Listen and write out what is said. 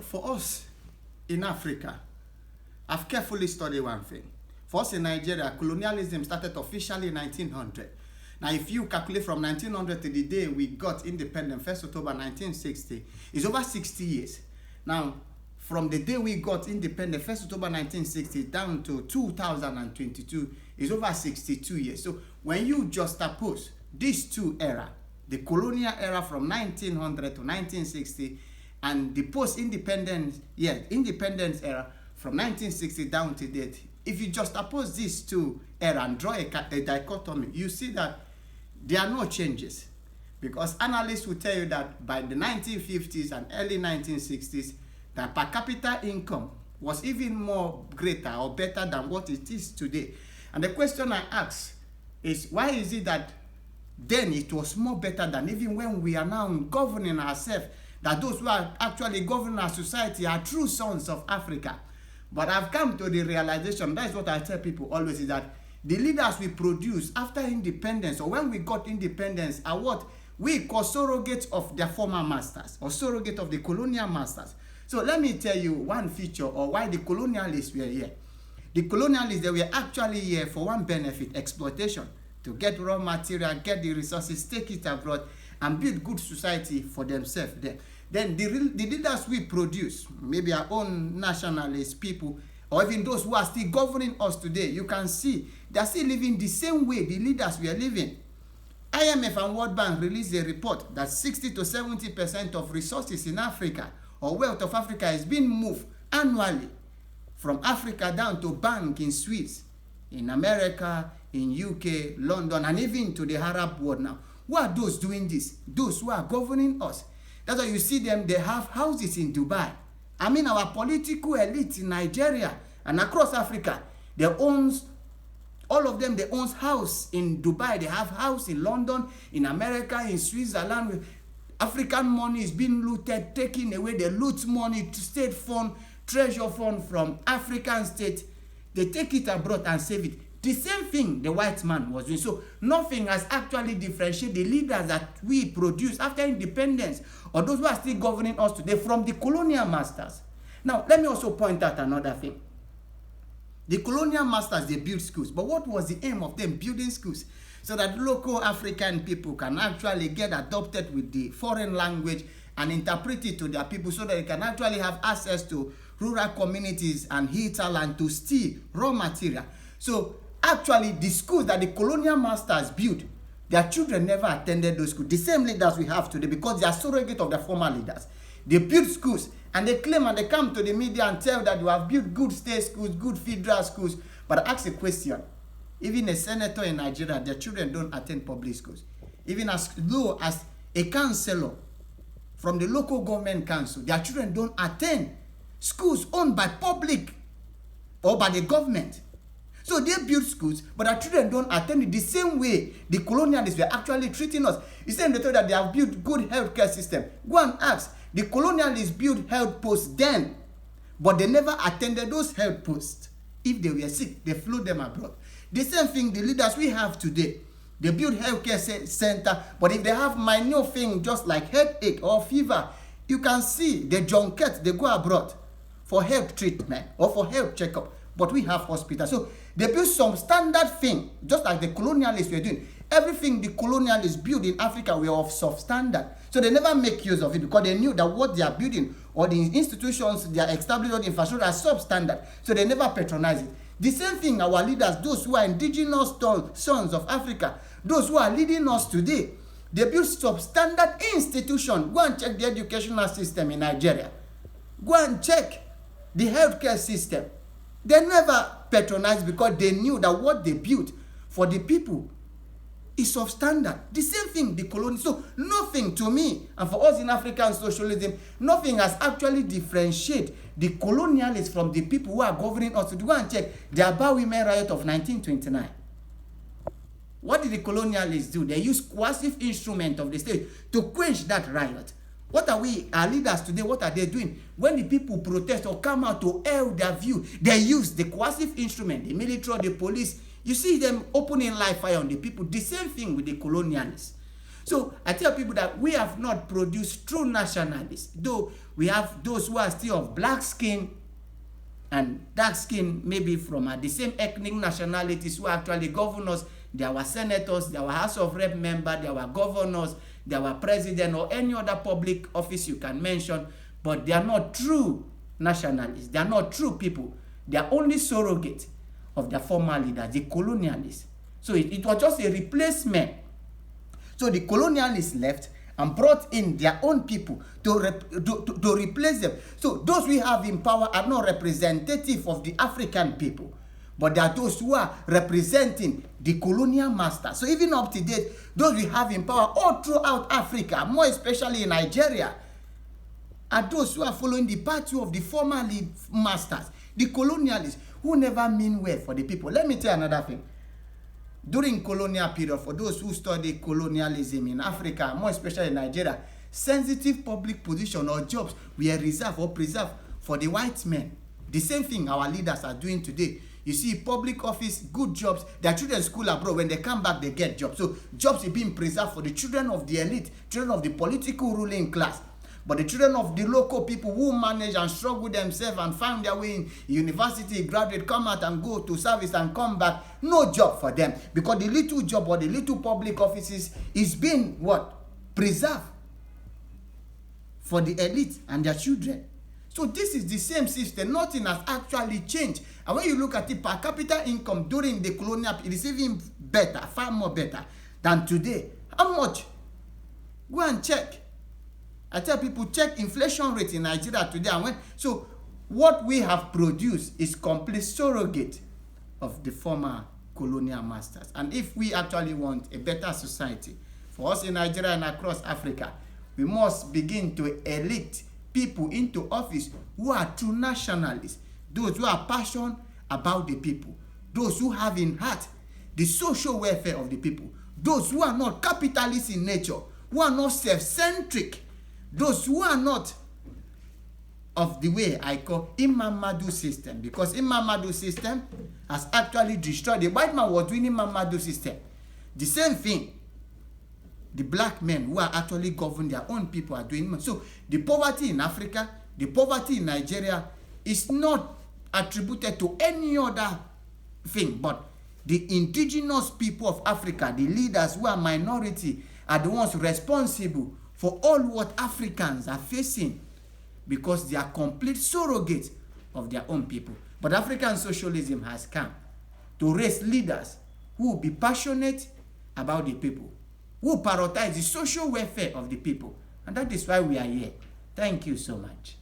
for us in Africa, I've carefully studied one thing. For us in Nigeria, colonialism started officially in 1900. Now, if you calculate from 1900 to the day we got independent, 1st October 1960, it's over 60 years. Now, from the day we got independent, 1st October 1960, down to 2022, is over 62 years. So, when you juxtapose these two eras, the colonial era from 1900 to 1960, and the post-independence, independence era from 1960 down to date, if you juxtapose these two eras and draw a dichotomy, you see that there are no changes. Because analysts will tell you that by the 1950s and early 1960s, the per capita income was even more greater or better than what it is today. And the question I ask is, why is it that then it was more better than even when we are now governing ourselves, that those who are actually governing our society are true sons of Africa? But I've come to the realization, that's what I tell people always, is that the leaders we produce after independence or when we got independence are what we call surrogates of their former masters or surrogate of the colonial masters. So let me tell you one feature or why the colonialists were here. The colonialists, they were actually here for one benefit: exploitation, to get raw material, get the resources, take it abroad, and build good society for themselves there. Then the leaders we produce, maybe our own nationalist people, or even those who are still governing us today, you can see they are still living the same way the leaders were living. IMF and World Bank released a report that 60 to 70% of resources in Africa or wealth of Africa is being moved annually from Africa down to bank in Swiss, in America, in UK, London, and even to the Arab world now. Who are those doing this? Those who are governing us. That's why you see them, they have houses in Dubai. I mean, our political elite in Nigeria and across Africa, they owns, all of them, they own house in Dubai. They have house in London, in America, in Switzerland. African money is being looted, taken away. They loot money to state fund, treasure fund from African state. They take it abroad and save it. The same thing the white man was doing. So nothing has actually differentiated the leaders that we produce after independence or those who are still governing us today from the colonial masters. Now, let me also point out another thing. The colonial masters, they built schools. But what was the aim of them building schools? So that local African people can actually get adopted with the foreign language and interpret it to their people so that they can actually have access to rural communities and hinterland to steal raw material. So actually, the schools that the colonial masters built, their children never attended those schools. The same leaders we have today, because they are surrogate of their former leaders. They build schools and they claim and they come to the media and tell that you have built good state schools, good federal schools. But I ask a question. Even a senator in Nigeria, their children don't attend public schools. Even as low as a councillor from the local government council, their children don't attend schools owned by public or by the government. So they build schools, but our children don't attend it the same way the colonialists were actually treating us. You say they told that they have built good healthcare system. Go and ask. The colonialists built health posts then, but they never attended those health posts. If they were sick, they flew them abroad. The same thing the leaders we have today. They build healthcare center, but if they have minor thing just like headache or fever, you can see the junket, they go abroad for health treatment or for health checkup. But we have hospitals. So they build some standard thing, just like the colonialists were doing. Everything the colonialists built in Africa were of substandard. So they never make use of it because they knew that what they are building or the institutions they are established or the infrastructure are substandard. So they never patronize it. The same thing our leaders, those who are indigenous sons of Africa, those who are leading us today, they build substandard institutions. Go and check the educational system in Nigeria. Go and check the healthcare system. They never patronized because they knew that what they built for the people is substandard. The same thing, the colonial. So nothing to me, and for us in African socialism, nothing has actually differentiated the colonialists from the people who are governing us. To go and check the Aba Women Riot of 1929. What did the colonialists do? They used coercive instrument of the state to quench that riot. What are we, our leaders today, what are they doing? When the people protest or come out to air their view, they use the coercive instrument, the military, the police. You see them opening live fire on the people. The same thing with the colonialists. So I tell people that we have not produced true nationalists, though we have those who are still of black skin and dark skin, maybe from the same ethnic nationalities, who actually govern us. They are our senators, they are our House of Rep member, they are our governors, they are our president, or any other public office you can mention, but they are not true nationalists. They are not true people. They are only surrogates of their former leaders, the colonialists. So it was just a replacement. So the colonialists left and brought in their own people to replace them. So those we have in power are not representative of the African people, but they are those who are representing the colonial masters. So even up to date, those we have in power all throughout Africa, more especially in Nigeria, are those who are following the path of the former masters, the colonialists, who never mean well for the people. Let me tell you another thing. During colonial period, for those who study colonialism in Africa, more especially in Nigeria, sensitive public position or jobs were reserved or preserved for the white men. The same thing our leaders are doing today. You see, public office, good jobs, their children school abroad, when they come back, they get jobs. So jobs are being preserved for the children of the elite, children of the political ruling class. But the children of the local people who manage and struggle themselves and find their way in university, graduate, come out and go to service and come back, no job for them. Because the little job or the little public offices is being what? Preserved for the elite and their children. So this is the same system. Nothing has actually changed. And when you look at the per capita income during the colonial, it is even better, far more better than today. How much? Go and check. I tell people, check inflation rate in Nigeria today. So what we have produced is complete surrogate of the former colonial masters. And if we actually want a better society for us in Nigeria and across Africa, we must begin to elect people into office who are true nationalists, those who are passionate about the people, those who have in heart the social welfare of the people, those who are not capitalists in nature, who are not self-centric, those who are not of the way I call Imam Madu system, because Imam Madu system has actually destroyed. The white man was doing Imam Madu system. The same thing the black men who are actually governing their own people are doing. So the poverty in Africa, the poverty in Nigeria is not attributed to any other thing, but the indigenous people of Africa, the leaders who are minority, are the ones responsible for all what Africans are facing, because they are complete surrogates of their own people. But African socialism has come to raise leaders who will be passionate about the people, who prioritize the social welfare of the people. And that is why we are here. Thank you so much.